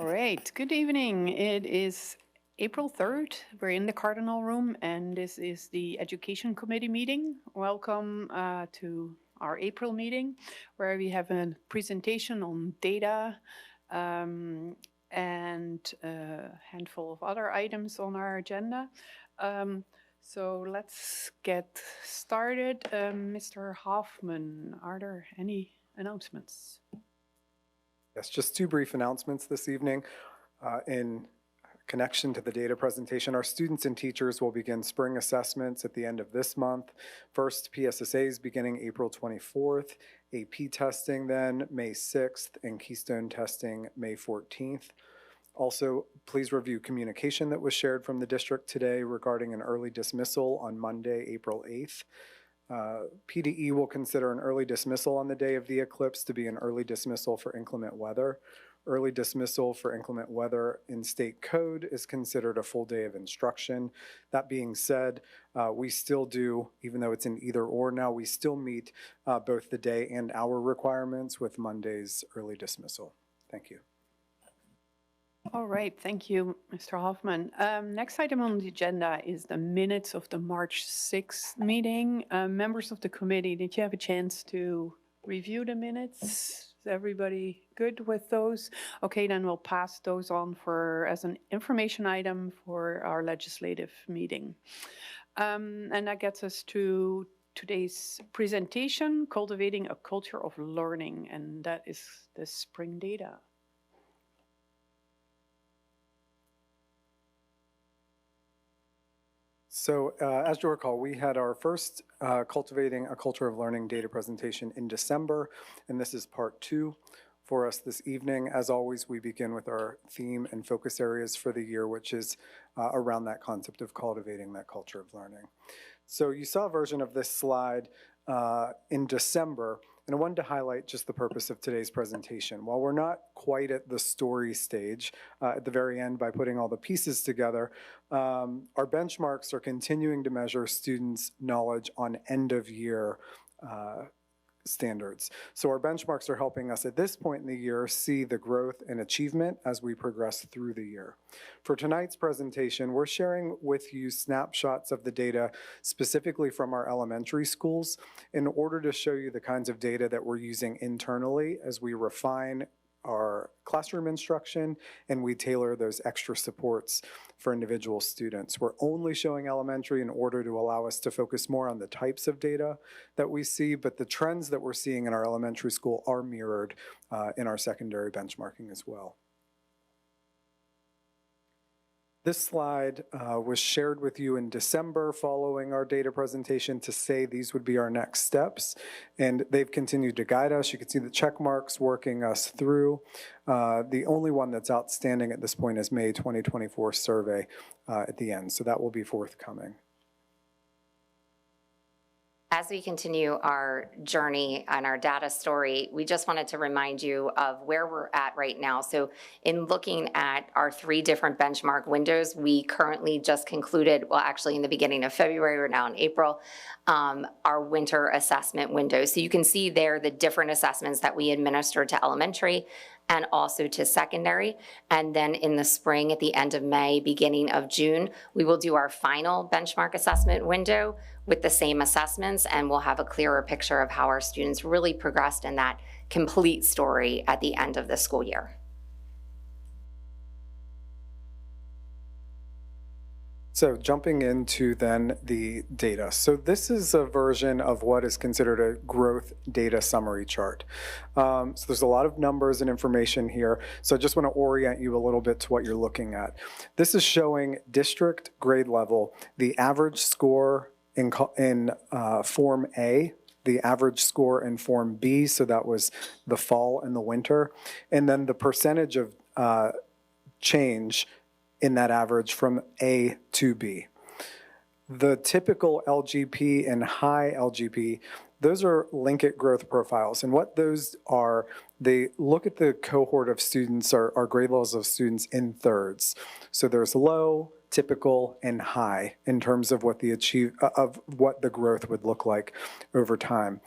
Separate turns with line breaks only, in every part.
All right, good evening. It is April 3rd. We're in the Cardinal Room, and this is the Education Committee meeting. Welcome to our April meeting, where we have a presentation on data and a handful of other items on our agenda. So let's get started. Mr. Hoffman, are there any announcements?
Yes, just two brief announcements this evening. In connection to the data presentation, our students and teachers will begin spring assessments at the end of this month. First, PSSAs beginning April 24th, AP testing then May 6th, and Keystone testing May 14th. Also, please review communication that was shared from the district today regarding an early dismissal on Monday, April 8th. PDE will consider an early dismissal on the day of the eclipse to be an early dismissal for inclement weather. Early dismissal for inclement weather in state code is considered a full day of instruction. That being said, we still do, even though it's an either or now, we still meet both the day and hour requirements with Monday's early dismissal. Thank you.
All right, thank you, Mr. Hoffman. Next item on the agenda is the minutes of the March 6th meeting. Members of the committee, did you have a chance to review the minutes? Is everybody good with those? Okay, then we'll pass those on as an information item for our legislative meeting. And that gets us to today's presentation, Cultivating a Culture of Learning, and that is the spring data.
So as you'll recall, we had our first Cultivating a Culture of Learning data presentation in December, and this is part 2 for us this evening. As always, we begin with our theme and focus areas for the year, which is around that concept of cultivating that culture of learning. So you saw a version of this slide in December, and I wanted to highlight just the purpose of today's presentation. While we're not quite at the story stage at the very end by putting all the pieces together, our benchmarks are continuing to measure students' knowledge on end of year standards. So our benchmarks are helping us at this point in the year see the growth and achievement as we progress through the year. For tonight's presentation, we're sharing with you snapshots of the data specifically from our elementary schools in order to show you the kinds of data that we're using internally as we refine our classroom instruction and we tailor those extra supports for individual students. We're only showing elementary in order to allow us to focus more on the types of data that we see, but the trends that we're seeing in our elementary school are mirrored in our secondary benchmarking as well. This slide was shared with you in December following our data presentation to say these would be our next steps, and they've continued to guide us. You can see the check marks working us through. The only one that's outstanding at this point is May 2024 survey at the end, so that will be forthcoming.
As we continue our journey on our data story, we just wanted to remind you of where we're at right now. So in looking at our 3 different benchmark windows, we currently just concluded, well, actually in the beginning of February, we're now in April, our winter assessment window. So you can see there the different assessments that we administer to elementary and also to secondary. And then in the spring, at the end of May, beginning of June, we will do our final benchmark assessment window with the same assessments, and we'll have a clearer picture of how our students really progressed in that complete story at the end of the school year.
So jumping into then the data. So this is a version of what is considered a growth data summary chart. So there's a lot of numbers and information here. So I just want to orient you a little bit to what you're looking at. This is showing district grade level, the average score in Form A, the average score in Form B, so that was the fall and the winter, and then the percentage of change in that average from A to B. The typical LGP and high LGP, those are Linkit growth profiles. And what those are, they look at the cohort of students or grade levels of students in thirds. So there's low, typical, and high in terms of what the growth would look like over time.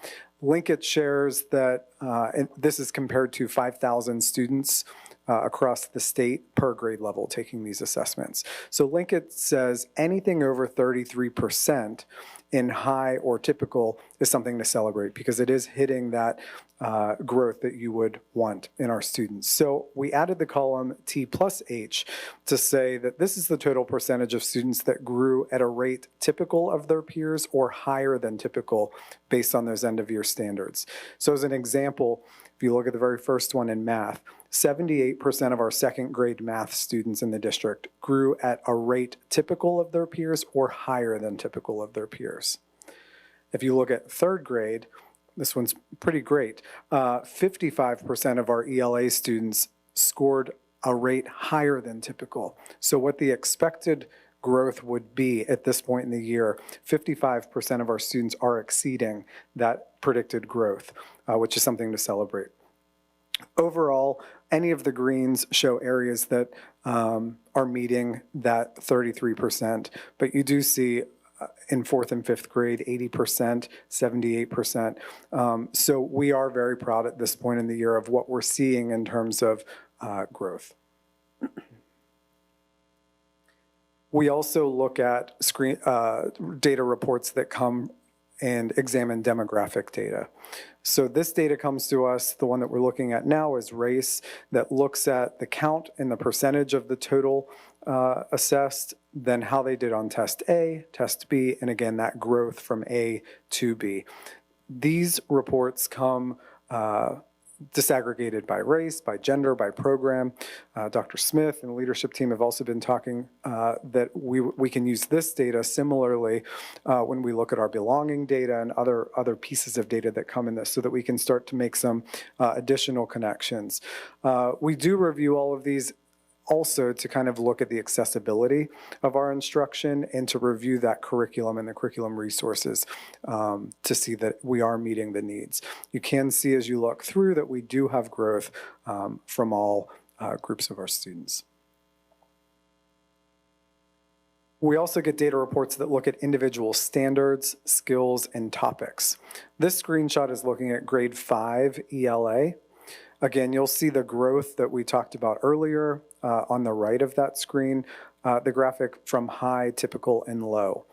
Linkit shares that, and this is compared to 5,000 students across the state per grade level taking these assessments. So Linkit says anything over 33% in high or typical is something to celebrate because it is hitting that growth that you would want in our students. So we added the column T plus H to say that this is the total percentage of students that grew at a rate typical of their peers or higher than typical based on those end of year standards. So as an example, if you look at the very first one in math, 78% of our second grade math students in the district grew at a rate typical of their peers or higher than typical of their peers. If you look at third grade, this one's pretty great. 55% of our ELA students scored a rate higher than typical. So what the expected growth would be at this point in the year, 55% of our students are exceeding that predicted growth, which is something to celebrate. Overall, any of the greens show areas that are meeting that 33%, but you do see in fourth and fifth grade, 80%, 78%. So we are very proud at this point in the year of what we're seeing in terms of growth. We also look at data reports that come and examine demographic data. So this data comes to us, the one that we're looking at now is race, that looks at the count and the percentage of the total assessed, then how they did on test A, test B, and again, that growth from A to B. These reports come disaggregated by race, by gender, by program. Dr. Smith and the leadership team have also been talking that we can use this data similarly when we look at our belonging data and other pieces of data that come in this so that we can start to make some additional connections. We do review all of these also to kind of look at the accessibility of our instruction and to review that curriculum and the curriculum resources to see that we are meeting the needs. You can see as you look through that we do have growth from all groups of our students. We also get data reports that look at individual standards, skills, and topics. This screenshot is looking at grade 5 ELA. Again, you'll see the growth that we talked about earlier on the right of that screen, the graphic from high, typical, and low.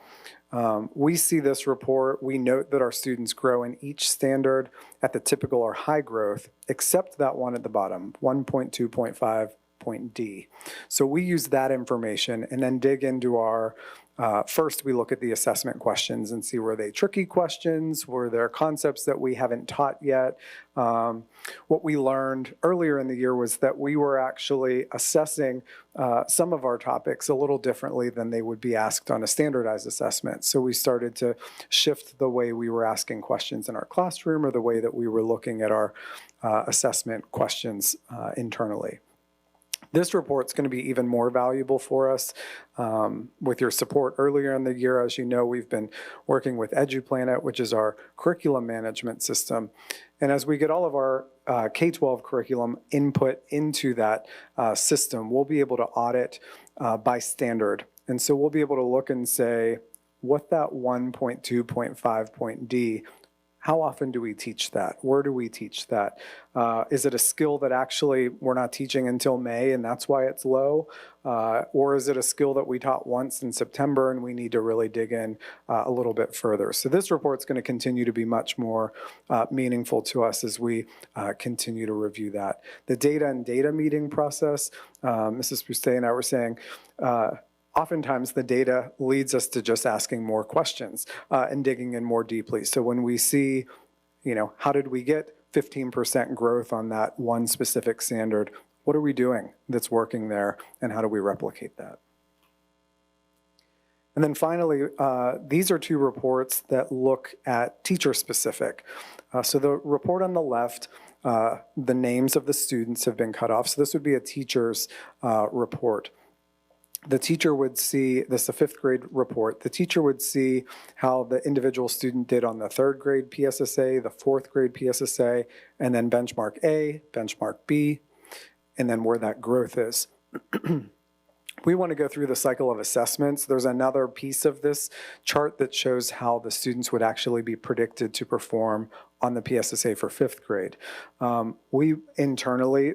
We see this report, we note that our students grow in each standard at the typical or high growth, except that one at the bottom, 1.2.5 point D. So we use that information and then dig into our first, we look at the assessment questions and see were they tricky questions, were there concepts that we haven't taught yet. What we learned earlier in the year was that we were actually assessing some of our topics a little differently than they would be asked on a standardized assessment. So we started to shift the way we were asking questions in our classroom or the way that we were looking at our assessment questions internally. This report's going to be even more valuable for us with your support earlier in the year. As you know, we've been working with EduPlanet, which is our curriculum management system. And as we get all of our K-12 curriculum input into that system, we'll be able to audit by standard. And so we'll be able to look and say, what that 1.2.5 point D, how often do we teach that? Where do we teach that? Is it a skill that actually we're not teaching until May and that's why it's low? Or is it a skill that we taught once in September and we need to really dig in a little bit further? So this report's going to continue to be much more meaningful to us as we continue to review that. The data and data meeting process, Mrs. Boustet and I were saying, oftentimes the data leads us to just asking more questions and digging in more deeply. So when we see, how did we get 15% growth on that one specific standard? What are we doing that's working there and how do we replicate that? And then finally, these are two reports that look at teacher specific. So the report on the left, the names of the students have been cut off. So this would be a teacher's report. The teacher would see, this is a fifth grade report, the teacher would see how the individual student did on the third grade PSSA, the fourth grade PSSA, and then benchmark A, benchmark B, and then where that growth is. we want to go through the cycle of assessments. There's another piece of this chart that shows how the students would actually be predicted to perform on the PSSA for 5th grade. We internally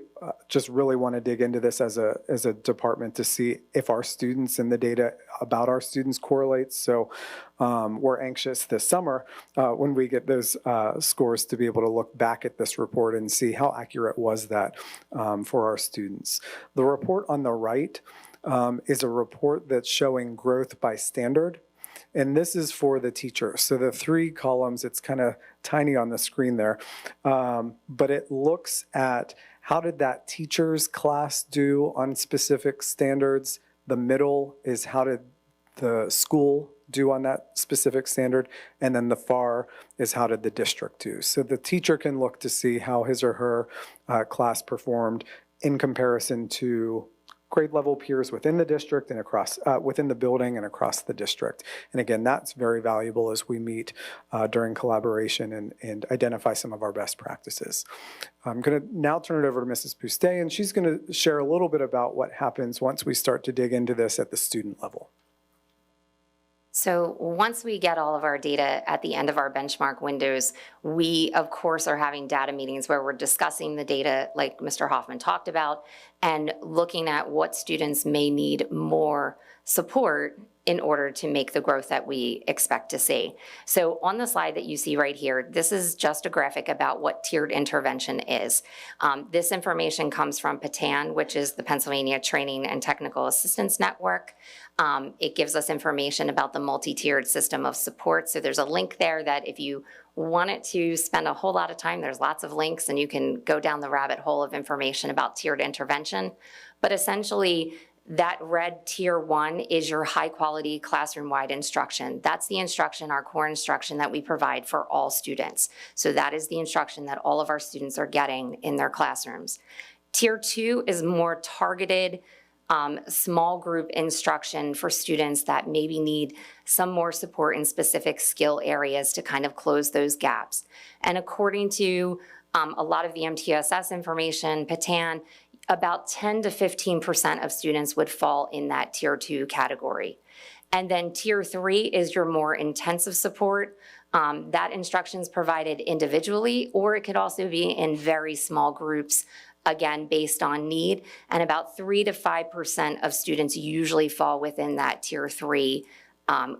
just really want to dig into this as a department to see if our students and the data about our students correlates. So we're anxious this summer when we get those scores to be able to look back at this report and see how accurate was that for our students. The report on the right is a report that's showing growth by standard. And this is for the teacher. So the 3 columns, it's kind of tiny on the screen there, but it looks at how did that teacher's class do on specific standards. The middle is how did the school do on that specific standard, and then the far is how did the district do. So the teacher can look to see how his or her class performed in comparison to grade level peers within the district and across within the building and across the district. And again, that's very valuable as we meet during collaboration and identify some of our best practices. I'm going to now turn it over to Mrs. Poustay, and she's going to share a little bit about what happens once we start to dig into this at the student level.
So once we get all of our data at the end of our benchmark windows, we, of course, are having data meetings where we're discussing the data like Mr. Hoffman talked about and looking at what students may need more support in order to make the growth that we expect to see. So on the slide that you see right here, this is just a graphic about what tiered intervention is. This information comes from PTAN, which is the Pennsylvania Training and Technical Assistance Network. It gives us information about the multi-tiered system of support. So there's a link there that if you wanted to spend a whole lot of time, there's lots of links and you can go down the rabbit hole of information about tiered intervention. But essentially, that red tier 1 is your high quality classroom-wide instruction. That's the instruction, our core instruction that we provide for all students. So that is the instruction that all of our students are getting in their classrooms. Tier 2 is more targeted, small group instruction for students that maybe need some more support in specific skill areas to kind of close those gaps. And according to a lot of the MTSS information, PTAN, about 10 to 15% of students would fall in that tier 2 category. And then tier 3 is your more intensive support. That instruction is provided individually, or it could also be in very small groups, again, based on need. And about 3 to 5% of students usually fall within that tier 3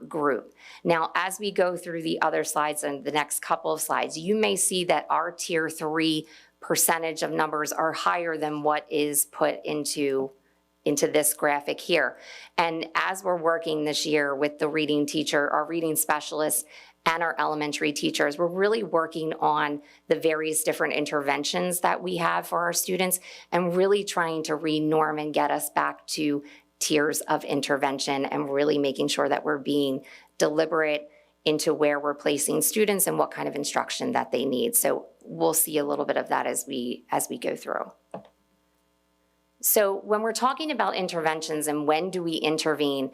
group. Now, as we go through the other slides and the next couple of slides, you may see that our tier 3 percentage of numbers are higher than what is put into this graphic here. And as we're working this year with the reading teacher, our reading specialists, and our elementary teachers, we're really working on the various different interventions that we have for our students and really trying to re-norm and get us back to tiers of intervention and really making sure that we're being deliberate into where we're placing students and what kind of instruction that they need. So we'll see a little bit of that as we go through. So when we're talking about interventions and when do we intervene,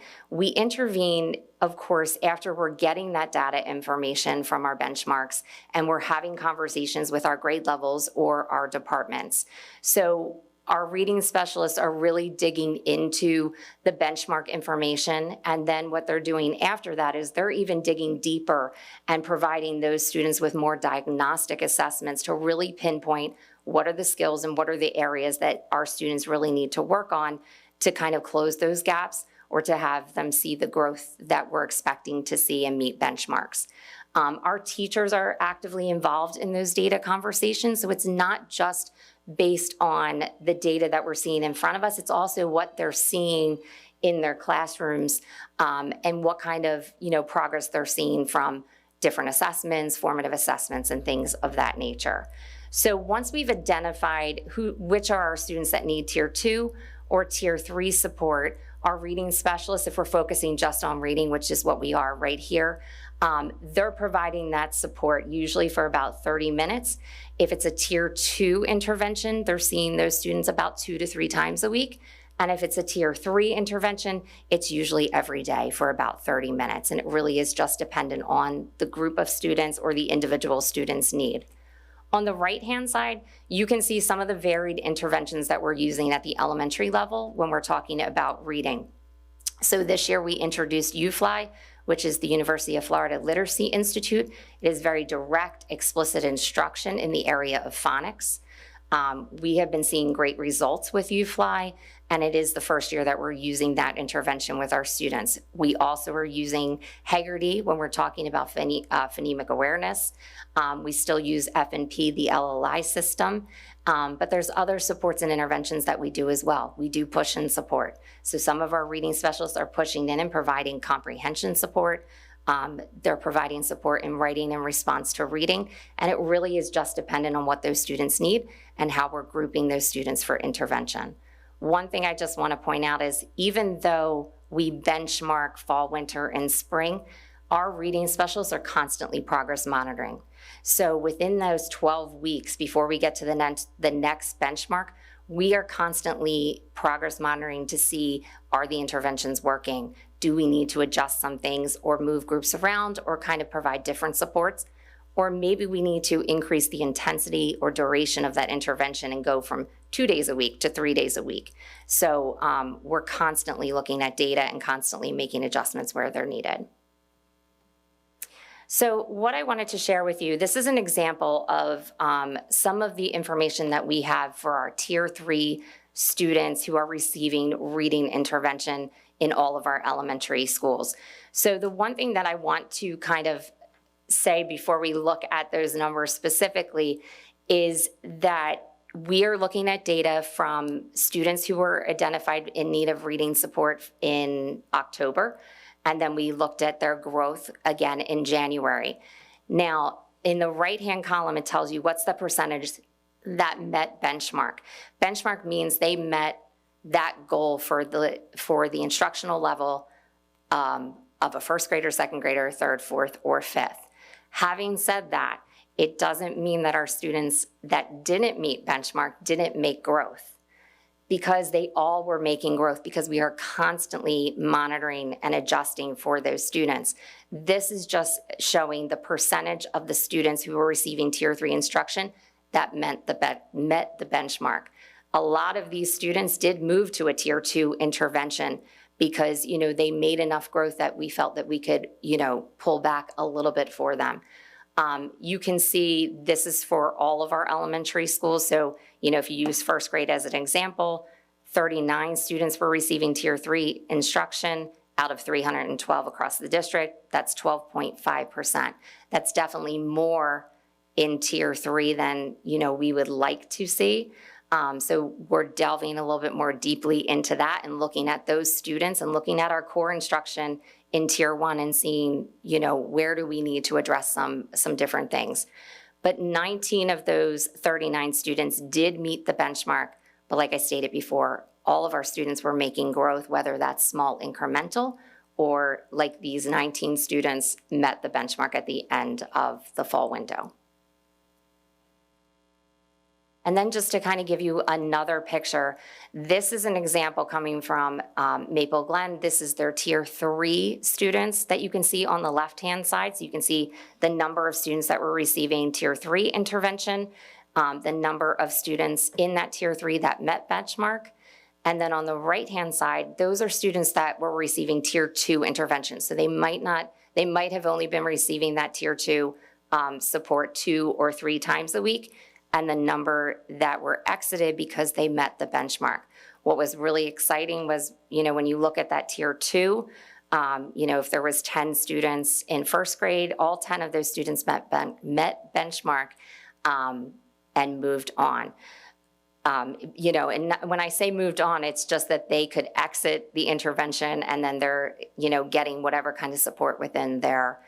of course, after we're getting that data information from our benchmarks and we're having conversations with our grade levels or our departments. So our reading specialists are really digging into the benchmark information, and then what they're doing after that is they're even digging deeper and providing those students with more diagnostic assessments to really pinpoint what are the skills and what are the areas that our students really need to work on to kind of close those gaps or to have them see the growth that we're expecting to see and meet benchmarks. Our teachers are actively involved in those data conversations, so it's not just based on the data that we're seeing in front of us, it's also what they're seeing in their classrooms and what kind of progress they're seeing from different assessments, formative assessments, and things of that nature. So once we've identified which are our students that need tier 2 or tier 3 support, our reading specialists, if we're focusing just on reading, which is what we are right here, they're providing that support usually for about 30 minutes. If it's a tier 2 intervention, they're seeing those students about 2 to 3 times a week. And if it's a tier 3 intervention, it's usually every day for about 30 minutes. And it really is just dependent on the group of students or the individual student's need. On the right-hand side, you can see some of the varied interventions that we're using at the elementary level when we're talking about reading. So this year we introduced UFly, which is the University of Florida Literacy Institute. It is very direct, explicit instruction in the area of phonics. We have been seeing great results with UFly, and it is the first year that we're using that intervention with our students. We also are using Haggerty when we're talking about phonemic awareness. We still use FNP, the LLI system, but there's other supports and interventions that we do as well. We do push and support. So some of our reading specialists are pushing in and providing comprehension support. They're providing support in writing in response to reading, and it really is just dependent on what those students need and how we're grouping those students for intervention. One thing I just want to point out is even though we benchmark fall, winter, and spring, our reading specialists are constantly progress monitoring. So within those 12 weeks before we get to the next benchmark, we are constantly progress monitoring to see, are the interventions working? Do we need to adjust some things or move groups around or kind of provide different supports? Or maybe we need to increase the intensity or duration of that intervention and go from 2 days a week to 3 days a week. So we're constantly looking at data and constantly making adjustments where they're needed. So what I wanted to share with you, this is an example of some of the information that we have for our Tier 3 students who are receiving reading intervention in all of our elementary schools. So the one thing that I want to kind of say before we look at those numbers specifically is that we are looking at data from students who were identified in need of reading support in October, and then we looked at their growth again in January. Now, in the right-hand column, it tells you what's the percentage that met benchmark. Benchmark means they met that goal for the instructional level of a first grader, second grader, third, fourth, or fifth. Having said that, it doesn't mean that our students that didn't meet benchmark didn't make growth, because they all were making growth, because we are constantly monitoring and adjusting for those students. This is just showing the percentage of the students who were receiving Tier 3 instruction that met the benchmark. A lot of these students did move to a Tier 2 intervention because, you know, they made enough growth that we felt that we could, you know, pull back a little bit for them. You can see this is for all of our elementary schools. So, you know, if you use first grade as an example, 39 students were receiving Tier 3 instruction out of 312 across the district. That's 12.5%. That's definitely more in Tier 3 than, you know, we would like to see. So we're delving a little bit more deeply into that and looking at those students and looking at our core instruction in Tier 1 and seeing, you know, where do we need to address some different things. But 19 of those 39 students did meet the benchmark. But like I stated before, all of our students were making growth, whether that's small incremental or like these 19 students met the benchmark at the end of the fall window. And then just to kind of give you another picture, this is an example coming from Maple Glen. This is their Tier 3 students that you can see on the left-hand side. So you can see the number of students that were receiving Tier 3 intervention, the number of students in that Tier 3 that met benchmark. And then on the right-hand side, those are students that were receiving Tier 2 intervention. So they might have only been receiving that Tier 2 support 2 or 3 times a week, and the number that were exited because they met the benchmark. What was really exciting was, you know, when you look at that Tier 2, you know, if there was 10 students in first grade, all 10 of those students met benchmark and moved on. You know, and when I say moved on, it's just that they could exit the intervention and then they're, you know, getting whatever kind of support within their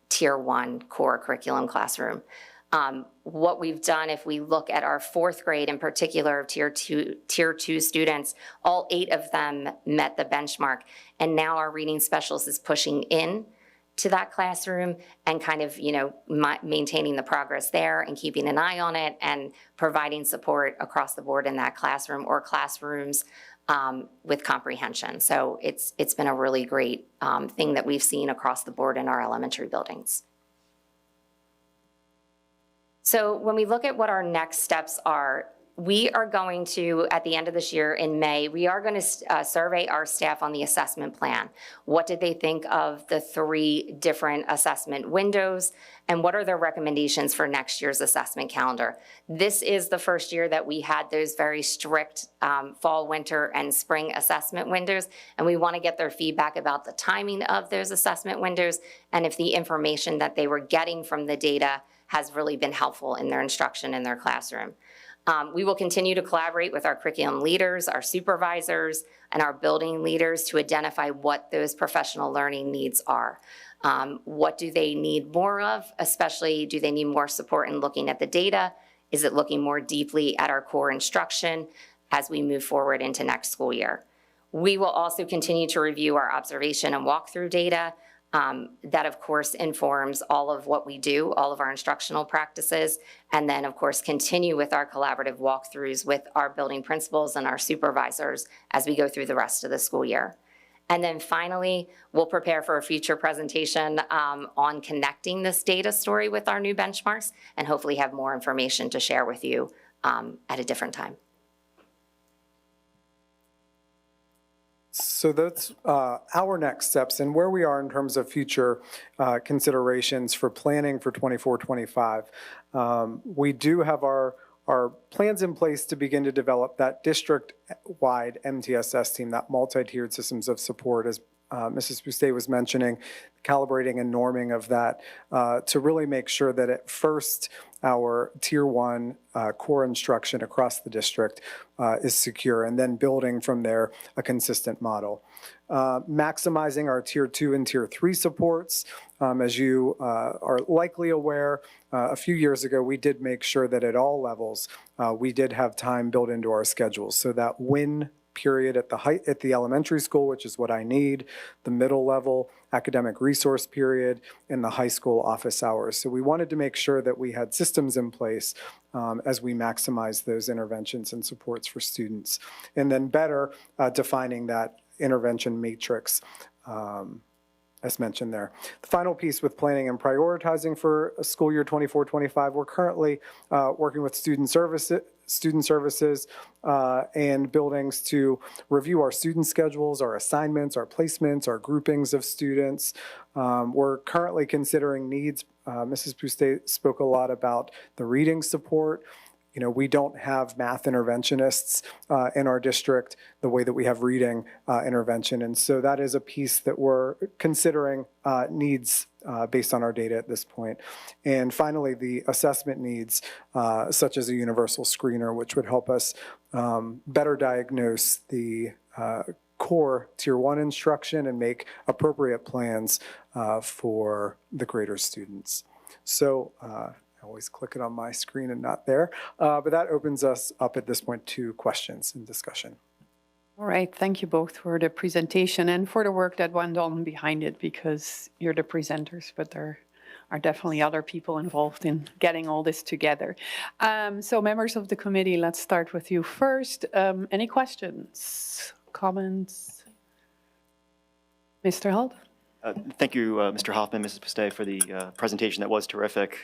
Tier 1 core curriculum classroom. What we've done, if we look at our fourth grade in particular of Tier 2 students, all 8 of them met the benchmark. And now our reading specialist is pushing in to that classroom and kind of, you know, maintaining the progress there and keeping an eye on it and providing support across the board in that classroom or classrooms with comprehension. So it's been a really great thing that we've seen across the board in our elementary buildings. So when we look at what our next steps are, we are going to, at the end of this year in May, we are going to survey our staff on the assessment plan. What did they think of the 3 different assessment windows, and what are their recommendations for next year's assessment calendar? This is the first year that we had those very strict fall, winter, and spring assessment windows, and we want to get their feedback about the timing of those assessment windows and if the information that they were getting from the data has really been helpful in their instruction in their classroom. We will continue to collaborate with our curriculum leaders, our supervisors, and our building leaders to identify what those professional learning needs are. What do they need more of? Especially, do they need more support in looking at the data? Is it looking more deeply at our core instruction as we move forward into next school year? We will also continue to review our observation and walkthrough data. That, of course, informs all of what we do, all of our instructional practices, and then, of course, continue with our collaborative walkthroughs with our building principals and our supervisors as we go through the rest of the school year. And then finally, we'll prepare for a future presentation on connecting this data story with our new benchmarks and hopefully have more information to share with you at a different time.
So that's our next steps and where we are in terms of future considerations for planning for 24-25. We do have our plans in place to begin to develop that district-wide MTSS team, that multi-tiered systems of support, as Mrs. Boustet was mentioning, calibrating and norming of that to really make sure that at first our Tier 1 core instruction across the district is secure, and then building from there a consistent model. Maximizing our Tier 2 and Tier 3 supports. As you are likely aware, a few years ago we did make sure that at all levels we did have time built into our schedules, so that when period at the elementary school, which is what I need, the middle level academic resource period, and the high school office hours. So we wanted to make sure that we had systems in place as we maximize those interventions and supports for students. And then better defining that intervention matrix as mentioned there. The final piece with planning and prioritizing for school year 24-25, we're currently working with student services and buildings to review our student schedules, our assignments, our placements, our groupings of students. We're currently considering needs. Mrs. Boustet spoke a lot about the reading support. You know, we don't have math interventionists in our district the way that we have reading intervention. And so that is a piece that we're considering needs based on our data at this point. And finally, the assessment needs, such as a universal screener, which would help us better diagnose the core Tier 1 instruction and make appropriate plans for the greater students. So, I always click it on my screen and not there, but that opens us up at this point to questions and discussion.
All right, thank you both for the presentation and for the work that went on behind it, because you're the presenters, but there are definitely other people involved in getting all this together. So members of the committee, let's start with you first. Any questions, comments? Mr. Held?
Thank you, Mr. Hoffman, Mrs. Boustet, for the presentation. That was terrific.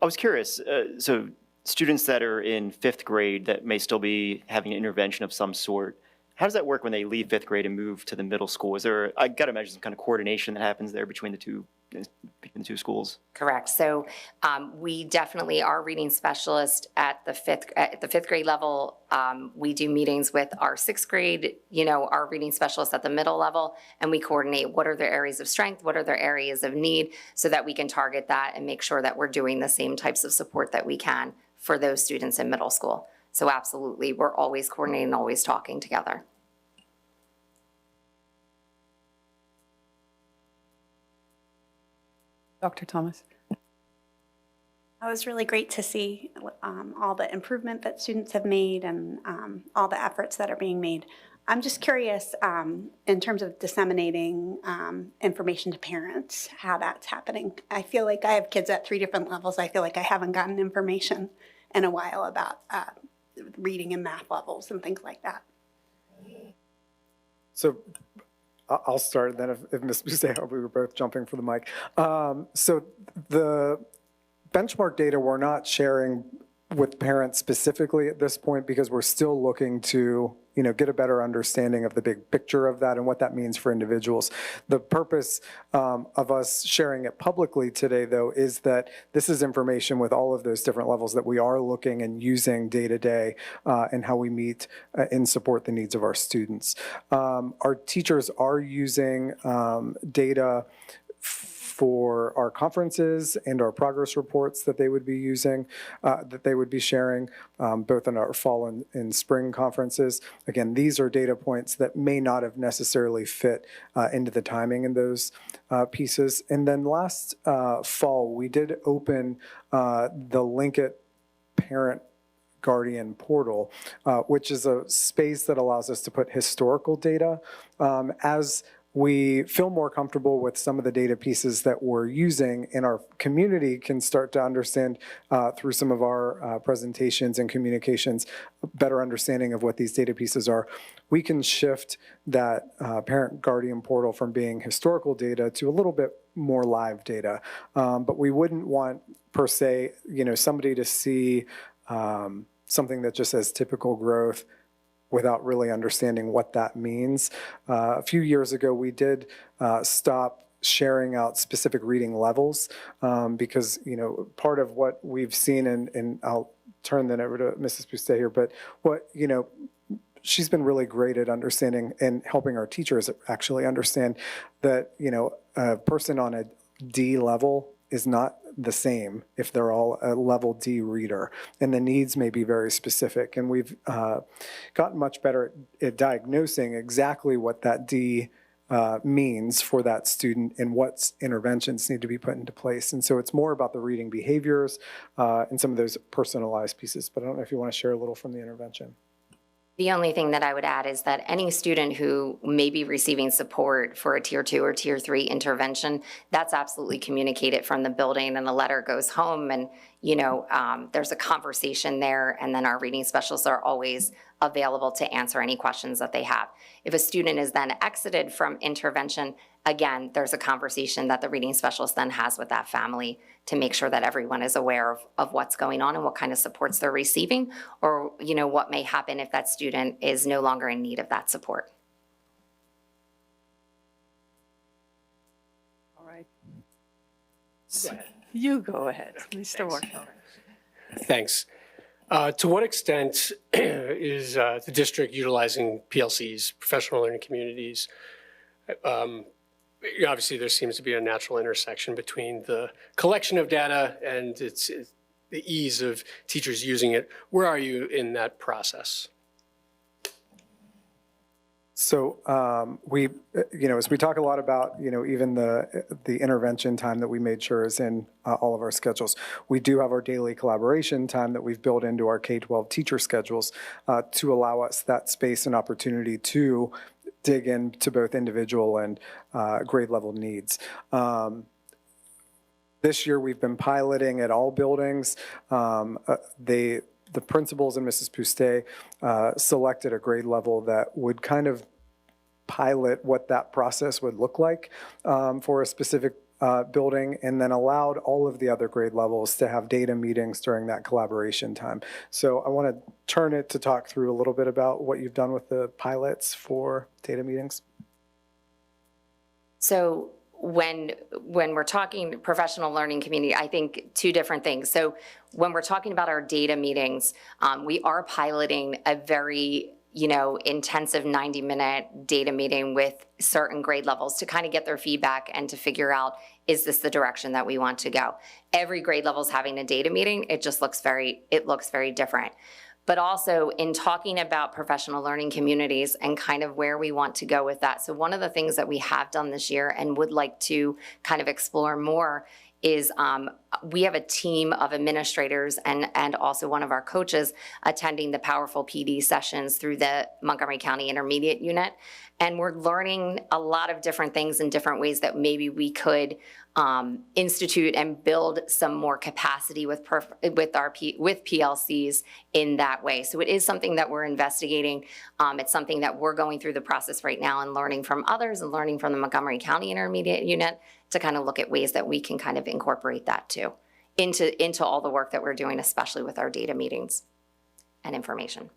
I was curious, so students that are in 5th grade that may still be having an intervention of some sort, how does that work when they leave 5th grade and move to the middle school? Is there, I got to imagine, some kind of coordination that happens there between the two schools?
Correct. So we definitely are reading specialists at the fifth grade level. We do meetings with our 6th grade, our reading specialists at the middle level, and we coordinate what are their areas of strength, what are their areas of need, so that we can target that and make sure that we're doing the same types of support that we can for those students in middle school. So absolutely, we're always coordinating, always talking together.
Dr. Thomas.
It was really great to see all the improvement that students have made and all the efforts that are being made. I'm just curious in terms of disseminating information to parents, how that's happening. I feel like I have kids at 3 different levels. I feel like I haven't gotten information in a while about reading and math levels and things like that.
So I'll start then if Ms. Boustet, we were both jumping for the mic. So the benchmark data we're not sharing with parents specifically at this point because we're still looking to, get a better understanding of the big picture of that and what that means for individuals. The purpose of us sharing it publicly today, though, is that this is information with all of those different levels that we are looking and using day to day and how we meet and support the needs of our students. Our teachers are using data for our conferences and our progress reports that they would be using, that they would be sharing, both in our fall and spring conferences. Again, these are data points that may not have necessarily fit into the timing in those pieces. And then last fall, we did open the Linkit Parent Guardian portal, which is a space that allows us to put historical data as we feel more comfortable with some of the data pieces that we're using, and our community can start to understand through some of our presentations and communications, better understanding of what these data pieces are. We can shift that parent guardian portal from being historical data to a little bit more live data. But we wouldn't want, per se, somebody to see something that just says typical growth without really understanding what that means. A few years ago, we did stop sharing out specific reading levels because, part of what we've seen, and I'll turn that over to Mrs. Boustet here, but she's been really great at understanding and helping our teachers actually understand that, a person on a D level is not the same if they're all a level D reader, and the needs may be very specific. And we've gotten much better at diagnosing exactly what that D means for that student and what interventions need to be put into place. And so it's more about the reading behaviors and some of those personalized pieces. But I don't know if you want to share a little from the intervention.
The only thing that I would add is that any student who may be receiving support for a tier 2 or tier 3 intervention, that's absolutely communicated from the building, and a letter goes home, and there's a conversation there, and then our reading specialists are always available to answer any questions that they have. If a student is then exited from intervention, again, there's a conversation that the reading specialist then has with that family to make sure that everyone is aware of what's going on and what kind of supports they're receiving, or what may happen if that student is no longer in need of that support.
All right. You go ahead, Mr. Warfield.
Thanks. To what extent is the district utilizing PLCs, professional learning communities? Obviously, there seems to be a natural intersection between the collection of data and the ease of teachers using it. Where are you in that process?
So we, as we talk a lot about, even the intervention time that we made sure is in all of our schedules, we do have our daily collaboration time that we've built into our K-12 teacher schedules to allow us that space and opportunity to dig into both individual and grade level needs. This year we've been piloting at all buildings. The principals and Mrs. Boustet selected a grade level that would kind of pilot what that process would look like for a specific building, and then allowed all of the other grade levels to have data meetings during that collaboration time. So I want to turn it to talk through a little bit about what you've done with the pilots for data meetings.
So when we're talking professional learning community, I think two different things. So when we're talking about our data meetings, we are piloting a very intensive 90-minute data meeting with certain grade levels to kind of get their feedback and to figure out, is this the direction that we want to go? Every grade level is having a data meeting. It just looks very different. But also in talking about professional learning communities and kind of where we want to go with that. So one of the things that we have done this year and would like to kind of explore more is we have a team of administrators and also one of our coaches attending the Powerful PD sessions through the Montgomery County Intermediate Unit. And we're learning a lot of different things in different ways that maybe we could institute and build some more capacity with PLCs in that way. So it is something that we're investigating. It's something that we're going through the process right now and learning from others and learning from the Montgomery County Intermediate Unit to kind of look at ways that we can kind of incorporate that too into all the work that we're doing, especially with our data meetings and information.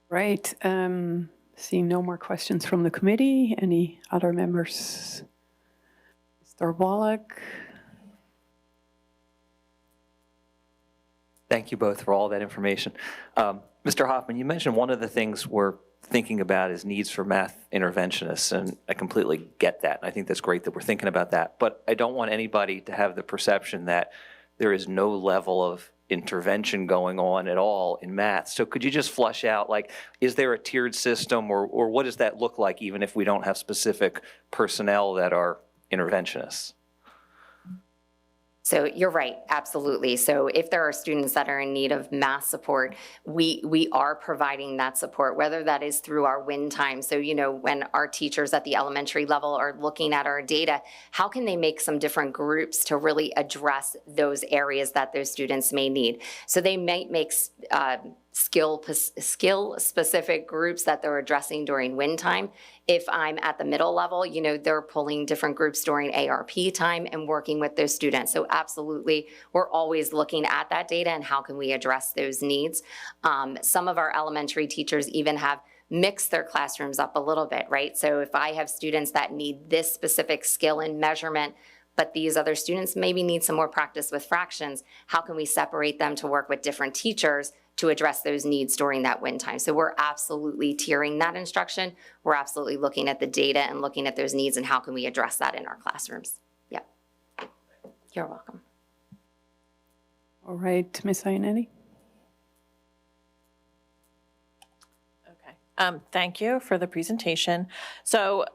Right. Seeing no more questions from the committee. Any other members? Mr. Wallach?
Thank you both for all that information. Mr. Hoffman, you mentioned one of the things we're thinking about is needs for math interventionists, and I completely get that. I think that's great that we're thinking about that, but I don't want anybody to have the perception that there is no level of intervention going on at all in math. So could you just flush out, like, is there a tiered system, or what does that look like, even if we don't have specific personnel that are interventionists?
So you're right, absolutely. So if there are students that are in need of math support, we are providing that support, whether that is through our win time. So, you know, when our teachers at the elementary level are looking at our data, how can they make some different groups to really address those areas that those students may need? So they might make skill-specific groups that they're addressing during win time. If I'm at the middle level, you know, they're pulling different groups during ARP time and working with those students. So absolutely, we're always looking at that data and how can we address those needs. Some of our elementary teachers even have mixed their classrooms up a little bit, right? So if I have students that need this specific skill in measurement, but these other students maybe need some more practice with fractions, how can we separate them to work with different teachers to address those needs during that win time? So we're absolutely tiering that instruction. We're absolutely looking at the data and looking at those needs and how can we address that in our classrooms. Yep. You're welcome.
All right, Ms. Ionetti?
Okay. Thank you for the presentation. So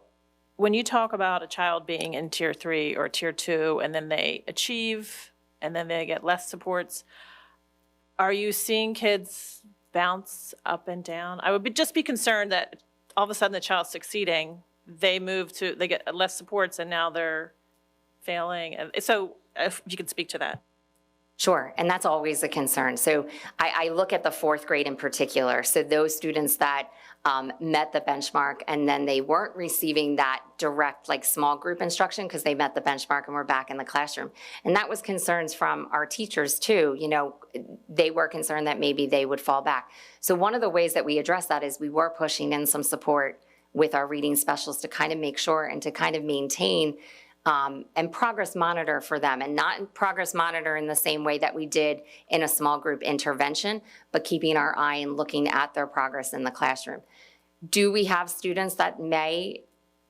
when you talk about a child being in tier 3 or tier 2 and then they achieve and then they get less supports, are you seeing kids bounce up and down? I would just be concerned that all of a sudden the child's succeeding, they get less supports and now they're failing. And so if you could speak to that.
Sure, and that's always a concern. So I look at the 4th grade in particular. So those students that met the benchmark and then they weren't receiving that direct, like, small group instruction because they met the benchmark and were back in the classroom. And that was concerns from our teachers too. You know, they were concerned that maybe they would fall back. So one of the ways that we address that is we were pushing in some support with our reading specialists to kind of make sure and to kind of maintain and progress monitor for them, and not progress monitor in the same way that we did in a small group intervention, but keeping our eye and looking at their progress in the classroom. Do we have students that may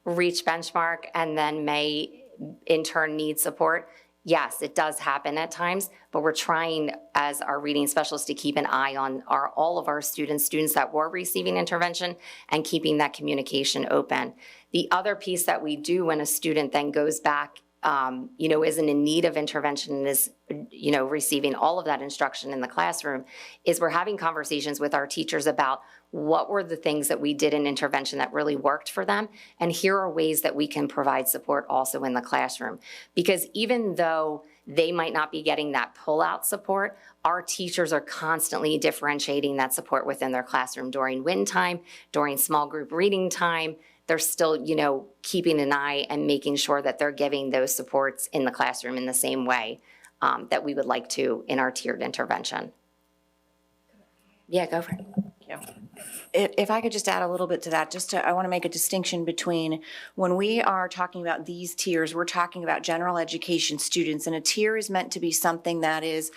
reach benchmark and then may in turn need support? Yes, it does happen at times, but we're trying as our reading specialists to keep an eye on all of our students that were receiving intervention and keeping that communication open. The other piece that we do when a student then goes back, you know, isn't in need of intervention and is, you know, receiving all of that instruction in the classroom, is we're having conversations with our teachers about what were the things that we did in intervention that really worked for them, and here are ways that we can provide support also in the classroom. Because even though they might not be getting that pull-out support, our teachers are constantly differentiating that support within their classroom during win time, during small group reading time. They're still, you know, keeping an eye and making sure that they're giving those supports in the classroom in the same way that we would like to in our tiered intervention. Yeah, go for it.
Yeah.
If I could just add a little bit to that, I want to make a distinction between when we are talking about these tiers, we're talking about general education students, and a tier is meant to be something that is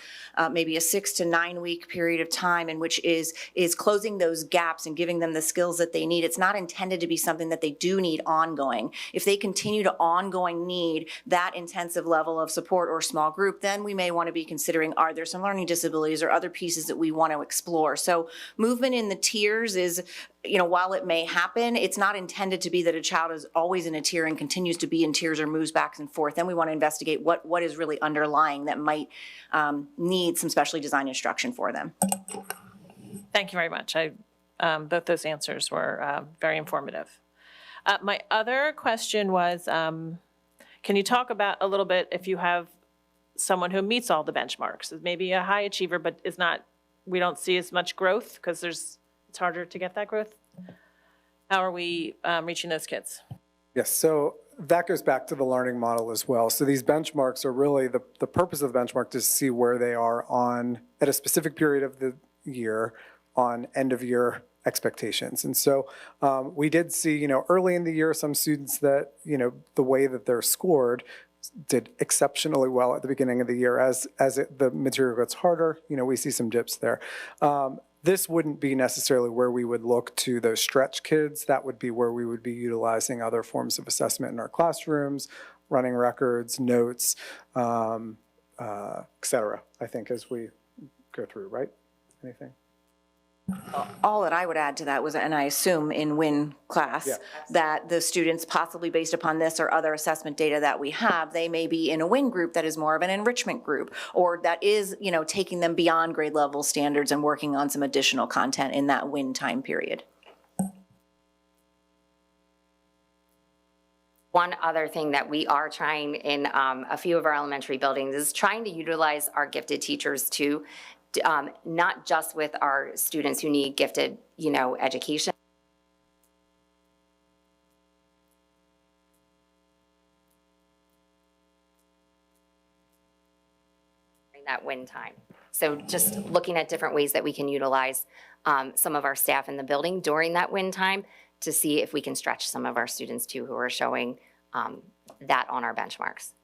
maybe a 6 to 9 week period of time in which is closing those gaps and giving them the skills that they need. It's not intended to be something that they do need ongoing. If they continue to ongoing need that intensive level of support or small group, then we may want to be considering, are there some learning disabilities or other pieces that we want to explore? So movement in the tiers is, you know, while it may happen, it's not intended to be that a child is always in a tier and continues to be in tiers or moves back and forth. Then we want to investigate what is really underlying that might need some specially designed instruction for them.
Thank you very much. Both those answers were very informative. My other question was, can you talk about a little bit if you have someone who meets all the benchmarks, maybe a high achiever, but is not, we don't see as much growth because it's harder to get that growth? How are we reaching those kids?
Yes, so that goes back to the learning model as well. So these benchmarks are really, the purpose of the benchmark is to see where they are at a specific period of the year on end of year expectations. And so we did see, early in the year, some students that, the way that they're scored did exceptionally well at the beginning of the year. The material gets harder, we see some dips there. This wouldn't be necessarily where we would look to those stretch kids. That would be where we would be utilizing other forms of assessment in our classrooms, running records, notes, et cetera, I think, as we go through, right? Anything?
All that I would add to that was, and I assume in WIN class, that the students, possibly based upon this or other assessment data that we have, they may be in a WIN group that is more of an enrichment group, or that is, taking them beyond grade level standards and working on some additional content in that WIN time period.
One other thing that we are trying in a few of our elementary buildings is trying to utilize our gifted teachers too. Not just with our students who need gifted, education. During that WIN time. So just looking at different ways that we can utilize some of our staff in the building during that WIN time to see if we can stretch some of our students too who are showing that on our benchmarks.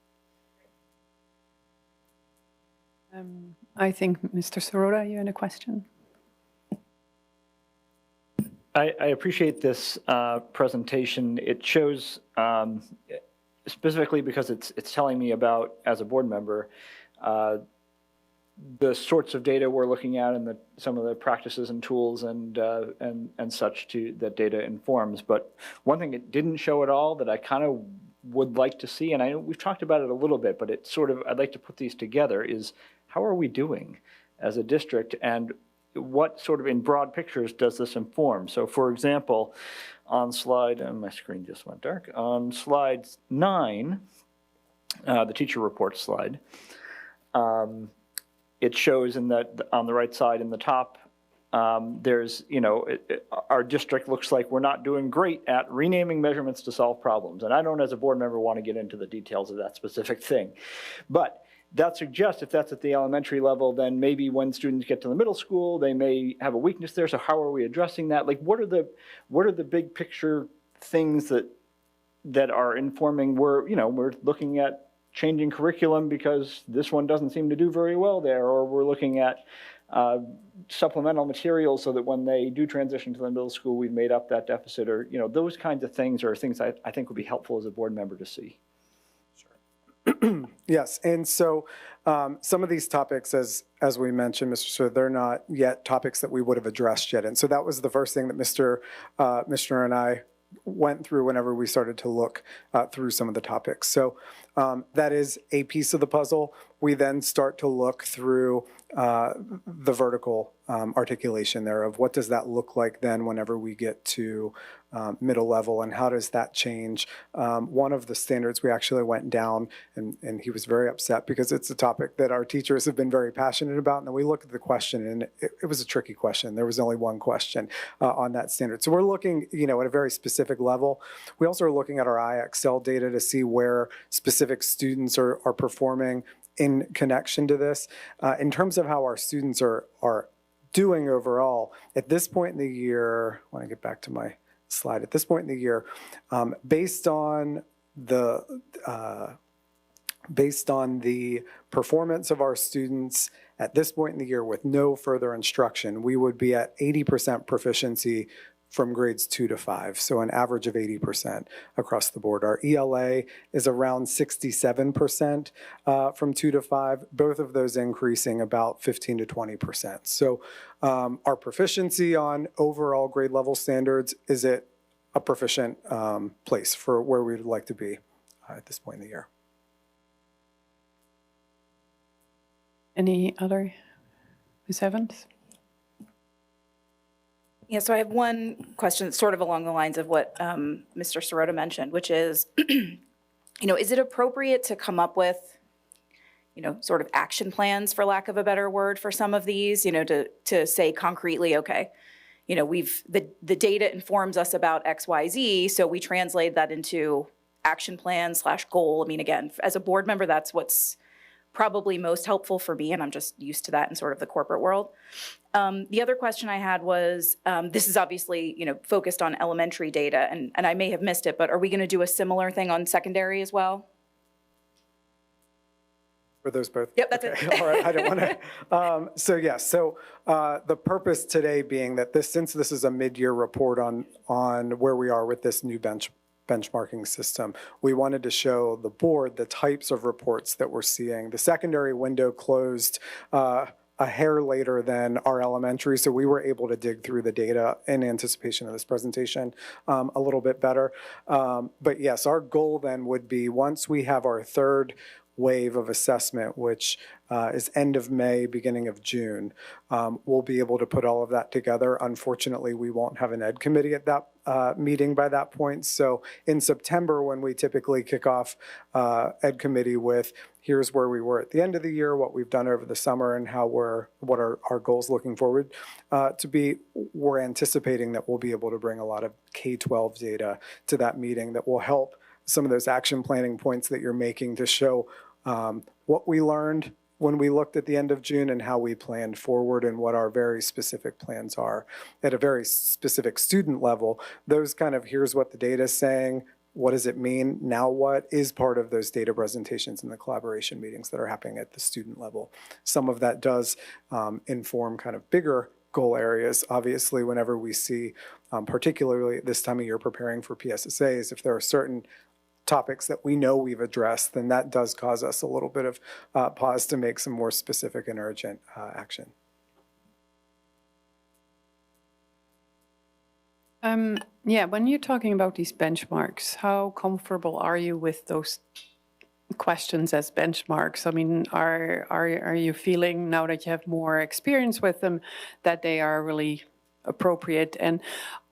I think, Mr. Sirota, you had a question?
I appreciate this presentation. It shows, specifically because it's telling me about, as a board member, the sorts of data we're looking at and some of the practices and tools and such that data informs. But one thing it didn't show at all that I kind of would like to see, and I know we've talked about it a little bit, but I'd like to put these together, is how are we doing as a district, and what sort of in broad pictures does this inform? So for example, on slide, and my screen just went dark, on slide 9, the teacher report slide, it shows on the right side in the top, there's, our district looks like we're not doing great at renaming measurements to solve problems. And I don't, as a board member, want to get into the details of that specific thing. But that suggests if that's at the elementary level, then maybe when students get to the middle school, they may have a weakness there. So how are we addressing that? Like, what are the big picture things that are informing? We're looking at changing curriculum because this one doesn't seem to do very well there, or we're looking at supplemental materials so that when they do transition to the middle school, we've made up that deficit, or those kinds of things are things I think would be helpful as a board member to see.
Yes, and so some of these topics, as we mentioned, Mr. Sir, they're not yet topics that we would have addressed yet. And so that was the first thing that Mr. and I went through whenever we started to look through some of the topics. So that is a piece of the puzzle. We then start to look through the vertical articulation there of what does that look like then whenever we get to middle level, and how does that change? One of the standards we actually went down, and he was very upset because it's a topic that our teachers have been very passionate about, and then we looked at the question, and it was a tricky question. There was only one question on that standard. So we're looking, at a very specific level. We also are looking at our IXL data to see where specific students are performing in connection to this. In terms of how our students are doing overall, at this point in the year, I want to get back to my slide, at this point in the year, based on the performance of our students at this point in the year with no further instruction, we would be at 80% proficiency from grades 2 to 5, so an average of 80% across the board. Our ELA is around 67% from 2 to 5, both of those increasing about 15 to 20%. So our proficiency on overall grade level standards is at a proficient place for where we'd like to be at this point in the year.
Any other? Ms. Evans?
Yeah, so I have one question sort of along the lines of what Mr. Sirota mentioned, which is, is it appropriate to come up with, sort of action plans, for lack of a better word, for some of these, to say concretely, okay, the data informs us about X, Y, Z, so we translate that into action plan / goal? I mean, again, as a board member, that's what's probably most helpful for me, and I'm just used to that in sort of the corporate world. The other question I had was, this is obviously, focused on elementary data, and I may have missed it, but are we going to do a similar thing on secondary as well?
Were those both?
Yep, that's
okay.
it.
All right, I don't want to. So the purpose today being that since this is a mid-year report on where we are with this new benchmarking system, we wanted to show the board the types of reports that we're seeing. The secondary window closed a hair later than our elementary, so we were able to dig through the data in anticipation of this presentation a little bit better. But yes, our goal then would be, once we have our third wave of assessment, which is end of May, beginning of June, we'll be able to put all of that together. Unfortunately, we won't have an ed committee at that meeting by that point. So in September, when we typically kick off ed committee with, here's where we were at the end of the year, what we've done over the summer, and what are our goals looking forward to be, we're anticipating that we'll be able to bring a lot of K-12 data to that meeting that will help some of those action planning points that you're making to show what we learned when we looked at the end of June and how we planned forward and what our very specific plans are at a very specific student level. Those kind of, here's what the data is saying, what does it mean, now what, is part of those data presentations and the collaboration meetings that are happening at the student level. Some of that does inform kind of bigger goal areas. Obviously, whenever we see, particularly this time of year preparing for PSSAs, if there are certain topics that we know we've addressed, then that does cause us a little bit of pause to make some more specific and urgent action.
Yeah, when you're talking about these benchmarks, how comfortable are you with those questions as benchmarks? I mean, are you feeling, now that you have more experience with them, that they are really appropriate? And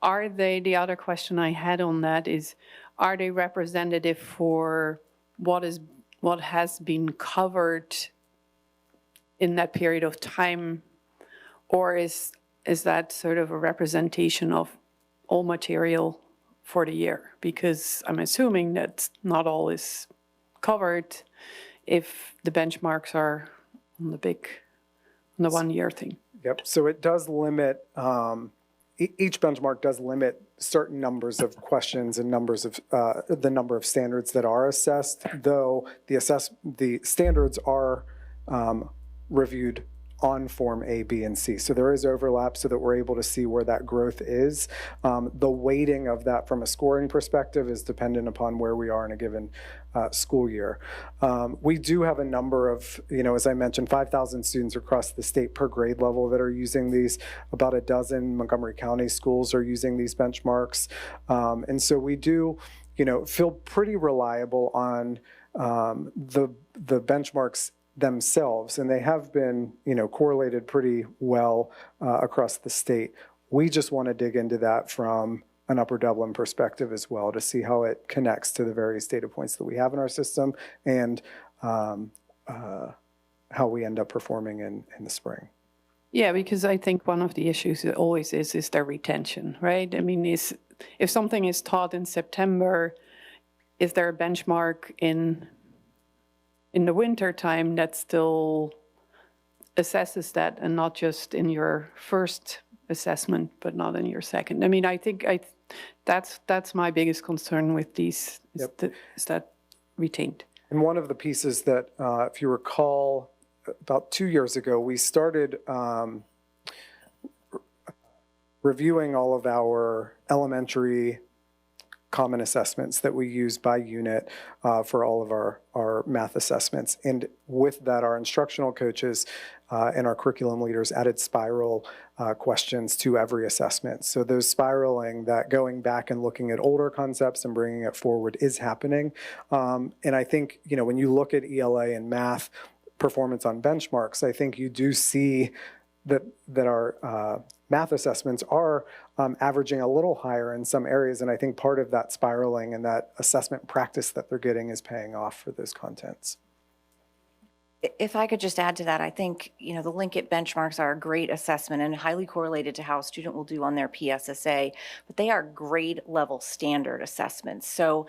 are they, the other question I had on that is, are they representative for what has been covered in that period of time, or is that sort of a representation of all material for the year? Because I'm assuming that not all is covered if the benchmarks are on the 1 year thing.
Yep, so it does limit, each benchmark does limit certain numbers of questions and numbers of the number of standards that are assessed, though the standards are reviewed on Form A, B, and C. So there is overlap so that we're able to see where that growth is. The weighting of that from a scoring perspective is dependent upon where we are in a given school year. We do have a number of, as I mentioned, 5,000 students across the state per grade level that are using these. About a dozen Montgomery County schools are using these benchmarks. And so we do, feel pretty reliable on the benchmarks themselves, and they have been, correlated pretty well across the state. We just want to dig into that from an Upper Dublin perspective as well to see how it connects to the various data points that we have in our system and how we end up performing in the spring.
Yeah, because I think one of the issues it always is their retention, right? I mean, if something is taught in September, is there a benchmark in the winter time that still assesses that, and not just in your first assessment, but not in your second? I mean, I think that's my biggest concern with these, is that retained.
And one of the pieces that, if you recall, about 2 years ago, we started reviewing all of our elementary common assessments that we use by unit for all of our math assessments. And with that, our instructional coaches and our curriculum leaders added spiral questions to every assessment. So those spiraling, that going back and looking at older concepts and bringing it forward is happening. And I think, when you look at ELA and math performance on benchmarks, I think you do see that our math assessments are averaging a little higher in some areas, and I think part of that spiraling and that assessment practice that they're getting is paying off for those contents.
If I could just add to that, I think, the Linkit benchmarks are a great assessment and highly correlated to how a student will do on their PSSA, but they are grade level standard assessments. So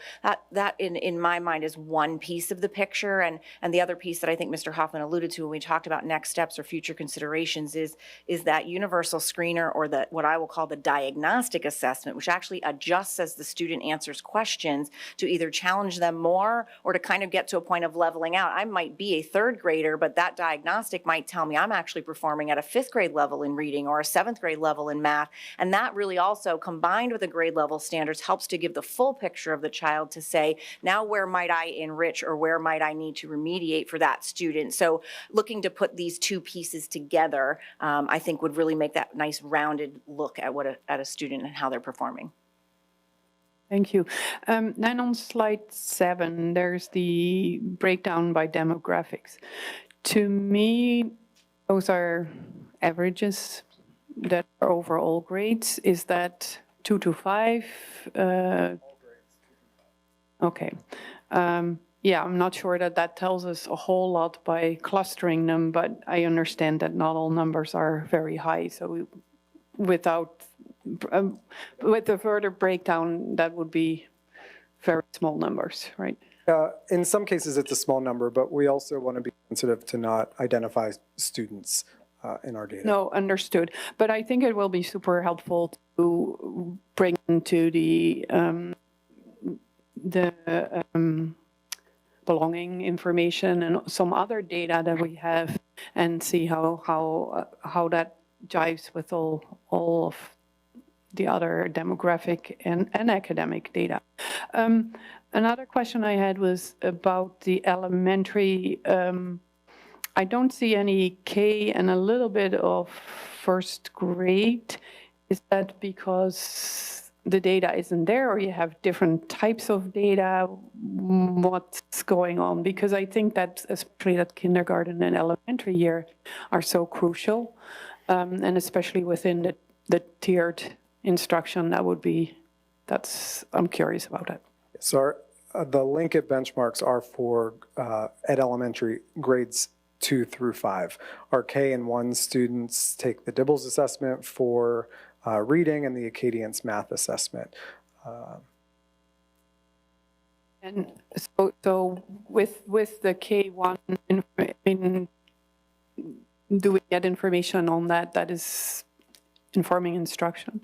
that in my mind is one piece of the picture. And the other piece that I think Mr. Hoffman alluded to when we talked about next steps or future considerations is that universal screener, or what I will call the diagnostic assessment, which actually adjusts as the student answers questions to either challenge them more or to kind of get to a point of leveling out. I might be a third grader, but that diagnostic might tell me I'm actually performing at a 5th grade level in reading or a 7th grade level in math. And that really also, combined with the grade level standards, helps to give the full picture of the child to say, now where might I enrich or where might I need to remediate for that student? So looking to put these two pieces together, I think would really make that nice rounded look at at a student and how they're performing.
Thank you. Then on slide 7, there's the breakdown by demographics. To me, those are averages that are overall grades. Is that 2 to 5? Okay. Yeah, I'm not sure that tells us a whole lot by clustering them, but I understand that not all numbers are very high. So with the further breakdown, that would be very small numbers, right?
In some cases, it's a small number, but we also want to be sensitive to not identify students in our data.
No, understood. But I think it will be super helpful to bring into the belonging information and some other data that we have, and see how that jives with all of the other demographic and academic data. Another question I had was about the elementary. I don't see any K and a little bit of first grade. Is that because the data isn't there, or you have different types of data? What's going on? Because I think that especially that kindergarten and elementary year are so crucial, and especially within the tiered instruction, I'm curious about that.
So the Linkit benchmarks are for at elementary grades 2 through 5. Our K and 1 students take the Dibbles assessment for reading and the Acadians math assessment.
And so with the K1, do we get information on that is informing instruction?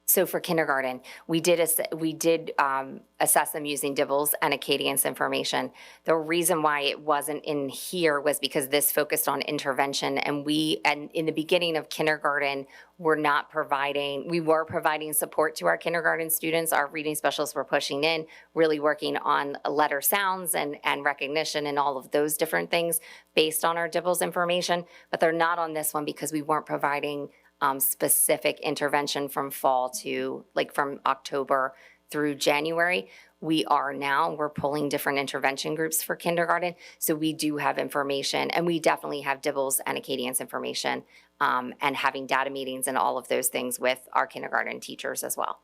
So for kindergarten, we did assess them using Dibbles and Acadians information. The reason why it wasn't in here was because this focused on intervention, and in the beginning of kindergarten, we were providing support to our kindergarten students. Our reading specialists were pushing in, really working on letter sounds and recognition and all of those different things based on our Dibbles information, but they're not on this one because we weren't providing specific intervention from fall to from October through January. We're pulling different intervention groups for kindergarten. So we do have information, and we definitely have Dibbles and Acadians information, and having data meetings and all of those things with our kindergarten teachers as well.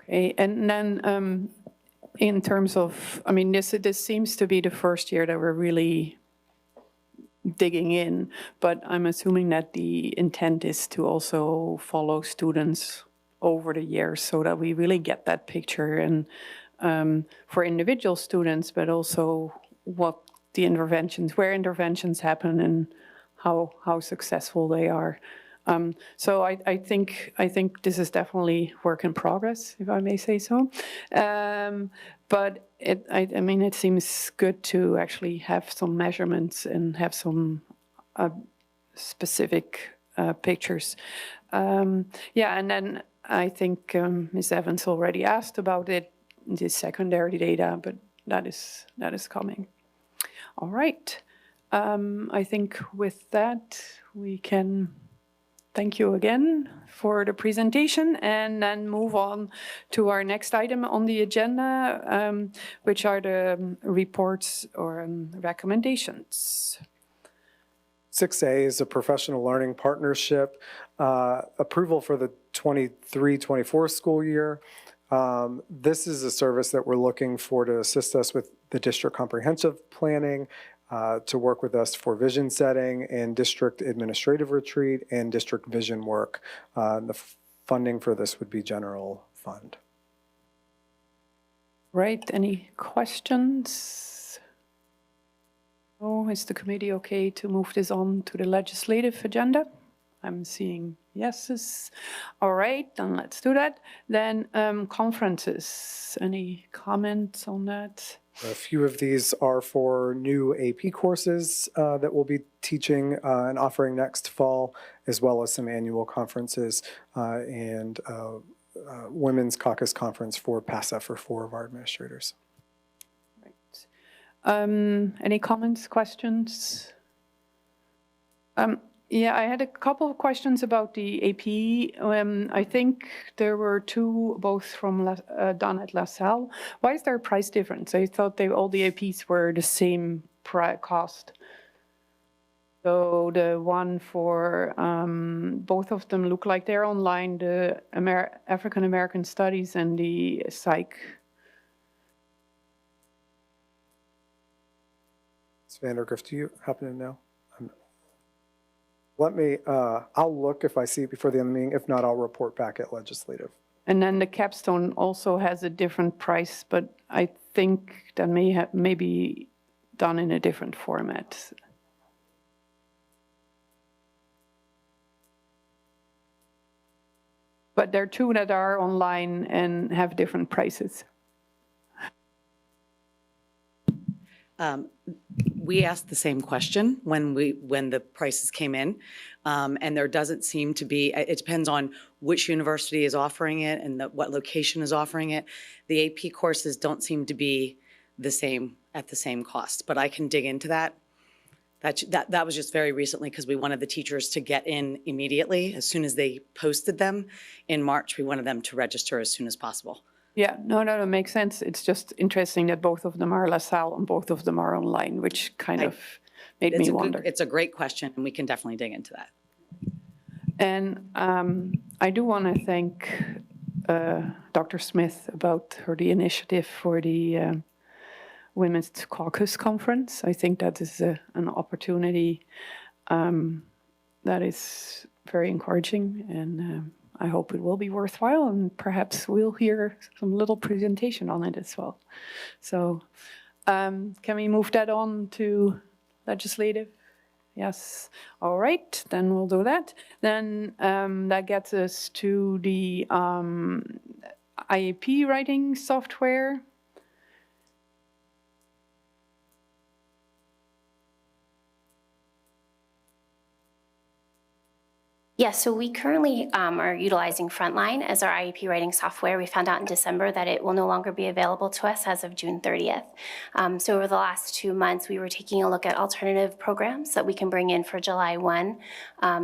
Okay, and then in terms of, this seems to be the first year that we're really digging in, but I'm assuming that the intent is to also follow students over the years so that we really get that picture, and for individual students, but also where interventions happen and how successful they are. So I think this is definitely work in progress, if I may say so. But it seems good to actually have some measurements and have some specific pictures. And then I think Ms. Evans already asked about it, the secondary data, but that is coming. All right. I think with that, we can thank you again for the presentation, and then move on to our next item on the agenda, which are the reports or recommendations.
6A is a professional learning partnership, approval for the 23-24 school year. This is a service that we're looking for to assist us with the district comprehensive planning, to work with us for vision setting and district administrative retreat and district vision work. The funding for this would be general fund.
Right, any questions? Oh, is the committee okay to move this on to the legislative agenda? I'm seeing yeses. All right, then let's do that. Then conferences, any comments on that?
A few of these are for new AP courses that we'll be teaching and offering next fall, as well as some annual conferences and Women's Caucus Conference for PASA for 4 of our administrators.
Right. Any comments, questions? Yeah, I had a couple of questions about the AP. I think there were 2, both from done at LaSalle. Why is there a price difference? I thought all the APs were the same cost. So the one for both of them look like they're online, the African American Studies and the Psych.
Vandergrift, do you happen to know? Let me, I'll look if I see it before the end of the meeting. If not, I'll report back at legislative.
And then the capstone also has a different price, but I think that may be done in a different format. But there are 2 that are online and have different prices.
We asked the same question when the prices came in, and there doesn't seem to be, it depends on which university is offering it and what location is offering it. The AP courses don't seem to be the same at the same cost, but I can dig into that. That was just very recently because we wanted the teachers to get in immediately. As soon as they posted them in March, we wanted them to register as soon as possible.
Yeah, no, that makes sense. It's just interesting that both of them are LaSalle and both of them are online, which kind of made me wonder.
It's a great question, and we can definitely dig into that.
And I do want to thank Dr. Smith about the initiative for the Women's Caucus Conference. I think that is an opportunity that is very encouraging, and I hope it will be worthwhile, and perhaps we'll hear some little presentation on it as well. So can we move that on to legislative? Yes. All right, then we'll do that. Then that gets us to the IEP writing software.
Yes, so we currently are utilizing Frontline as our IEP writing software. We found out in December that it will no longer be available to us as of June 30th. So over the last 2 months, we were taking a look at alternative programs that we can bring in for July 1.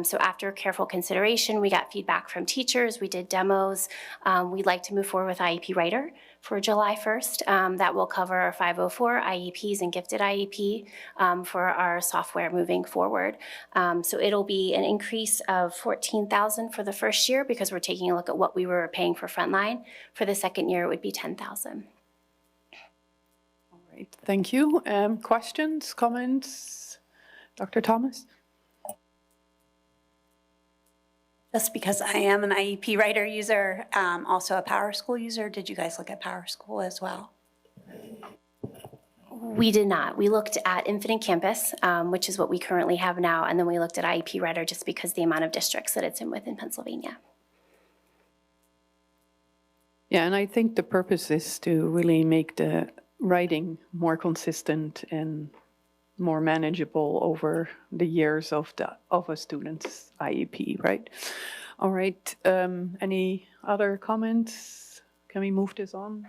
So after careful consideration, we got feedback from teachers, we did demos. We'd like to move forward with IEP Writer for July 1st. That will cover our 504 IEPs and gifted IEP for our software moving forward. So it'll be an increase of $14,000 for the first year because we're taking a look at what we were paying for Frontline. For the second year, it would be $10,000.
All right, thank you. Questions, comments? Dr. Thomas?
Just because I am an IEP Writer user, also a PowerSchool user, did you guys look at PowerSchool as well?
We did not. We looked at Infinite Campus, which is what we currently have now, and then we looked at IEP Writer just because the amount of districts that it's in within Pennsylvania.
Yeah, and I think the purpose is to really make the writing more consistent and more manageable over the years of a student's IEP, right? All right, any other comments? Can we move this on?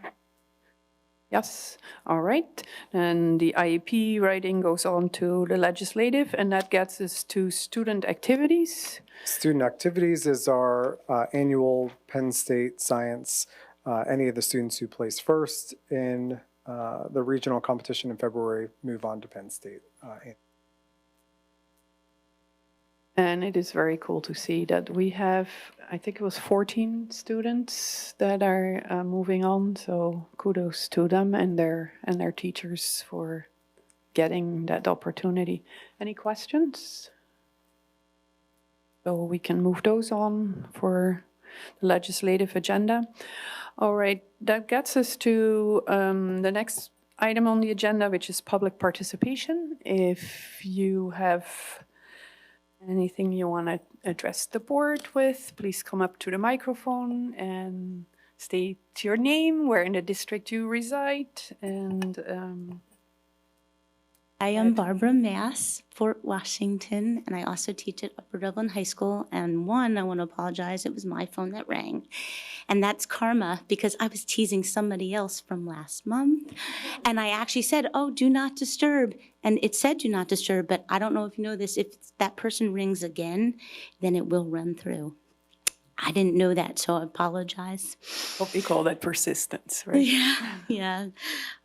Yes, all right. And the IEP writing goes on to the legislative, and that gets us to student activities.
Student activities is our annual Penn State Science. Any of the students who place first in the regional competition in February move on to Penn State.
And it is very cool to see that we have, I think it was 14 students that are moving on. So kudos to them and their teachers for getting that opportunity. Any questions? So we can move those on for the legislative agenda. All right, that gets us to the next item on the agenda, which is public participation. If you have anything you want to address the board with, please come up to the microphone and state your name, where in the district you reside, and
I am Barbara Mass, Fort Washington, and I also teach at Upper Dublin High School. And one, I want to apologize, it was my phone that rang. And that's karma, because I was teasing somebody else from last month. And I actually said, oh, do not disturb. And it said do not disturb, but I don't know if you know this, if that person rings again, then it will run through. I didn't know that, so I apologize.
what we call that persistence, right?
Yeah.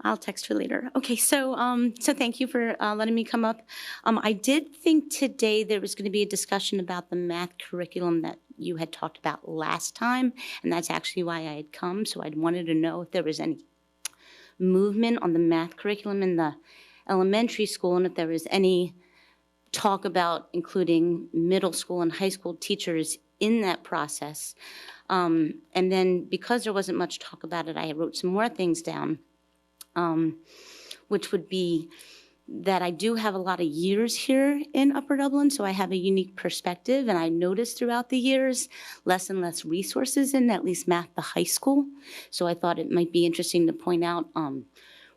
I'll text her later. Okay, so thank you for letting me come up. I did think today there was going to be a discussion about the math curriculum that you had talked about last time, and that's actually why I had come. So I wanted to know if there was any movement on the math curriculum in the elementary school, and if there was any talk about including middle school and high school teachers in that process. And then because there wasn't much talk about it, I wrote some more things down, which would be that I do have a lot of years here in Upper Dublin, so I have a unique perspective, and I noticed throughout the years less and less resources in at least math, the high school. So I thought it might be interesting to point out,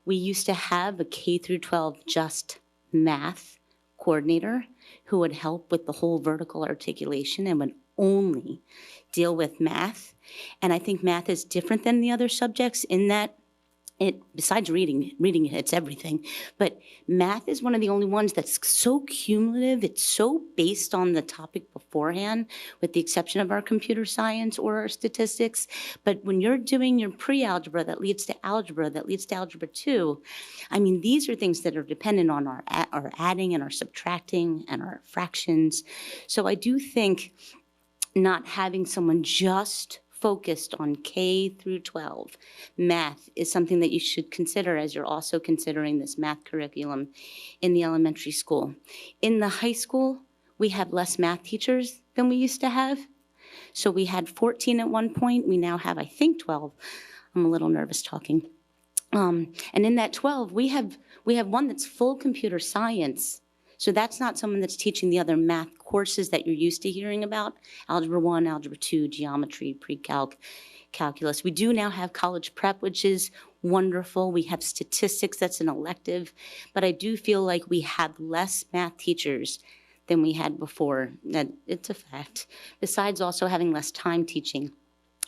we used to have a K through 12 just math coordinator who would help with the whole vertical articulation and would only deal with math. And I think math is different than the other subjects in that it, besides reading, it's everything, but math is one of the only ones that's so cumulative, it's so based on the topic beforehand, with the exception of our computer science or our statistics. But when you're doing your pre-algebra that leads to algebra, that leads to algebra 2, I mean, these are things that are dependent on our adding and our subtracting and our fractions. So I do think not having someone just focused on K through 12 math is something that you should consider as you're also considering this math curriculum in the elementary school. In the high school, we have less math teachers than we used to have. So we had 14 at one point. We now have, I think, 12. I'm a little nervous talking. And in that 12, we have one that's full computer science. So that's not someone that's teaching the other math courses that you're used to hearing about, Algebra 1, Algebra 2, Geometry, Pre-Calc, Calculus. We do now have college prep, which is wonderful. We have statistics, that's an elective. But I do feel like we have less math teachers than we had before. That it's a fact. Besides also having less time teaching.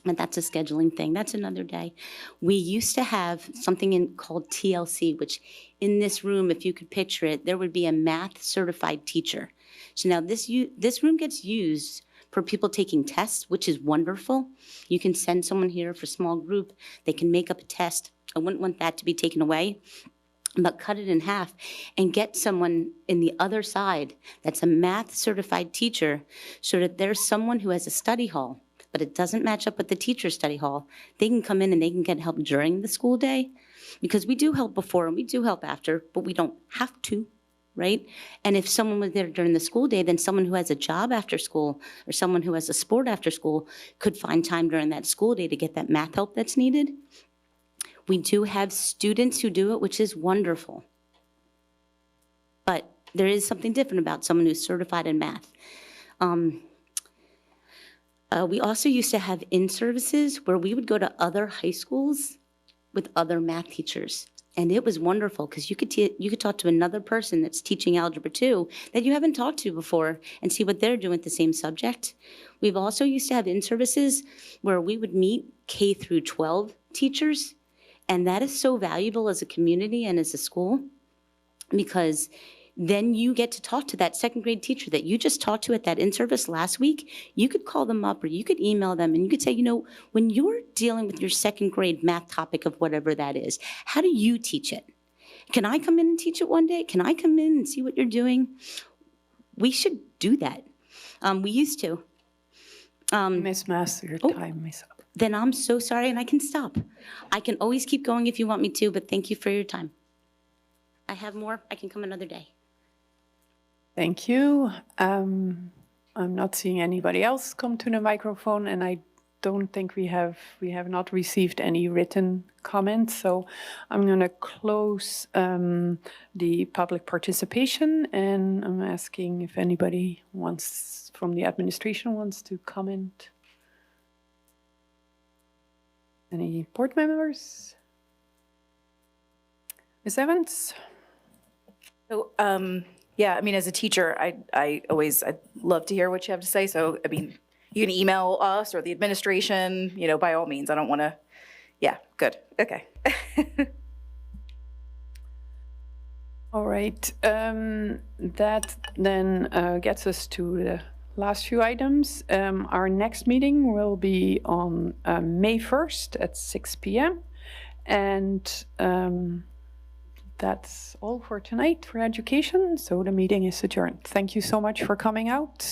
But that's a scheduling thing. That's another day. We used to have something called TLC, which in this room, if you could picture it, there would be a math certified teacher. So now this room gets used for people taking tests, which is wonderful. You can send someone here for small group. They can make up a test. I wouldn't want that to be taken away, but cut it in half and get someone in the other side that's a math certified teacher so that there's someone who has a study hall, but it doesn't match up with the teacher's study hall. They can come in and they can get help during the school day, because we do help before and we do help after, but we don't have to, right? And if someone was there during the school day, then someone who has a job after school or someone who has a sport after school could find time during that school day to get that math help that's needed. We do have students who do it, which is wonderful. But there is something different about someone who's certified in math. We also used to have in-services where we would go to other high schools with other math teachers. And it was wonderful because you could talk to another person that's teaching Algebra 2 that you haven't talked to before and see what they're doing with the same subject. We've also used to have in-services where we would meet K through 12 teachers. And that is so valuable as a community and as a school, because then you get to talk to that second grade teacher that you just talked to at that in-service last week. You could call them up or you could email them and you could say, you know, when you're dealing with your second grade math topic of whatever that is, how do you teach it? Can I come in and teach it one day? Can I come in and see what you're doing? We should do that. We used to.
Miss Master, your
Oh.
time is up.
Then I'm so sorry, and I can stop. I can always keep going if you want me to, but thank you for your time. I have more. I can come another day.
Thank you. I'm not seeing anybody else come to the microphone, and I don't think we have not received any written comments. So I'm going to close the public participation, and I'm asking if anybody wants from the administration wants to comment. Any board members? Ms. Evans?
So, yeah, I mean, as a teacher, I'd love to hear what you have to say. So, I mean, you can email us or the administration, by all means. I don't want to, yeah, good, okay.
All right, that then gets us to the last few items. Our next meeting will be on May 1st at 6 p.m. And that's all for tonight for education. So the meeting is adjourned. Thank you so much for coming out.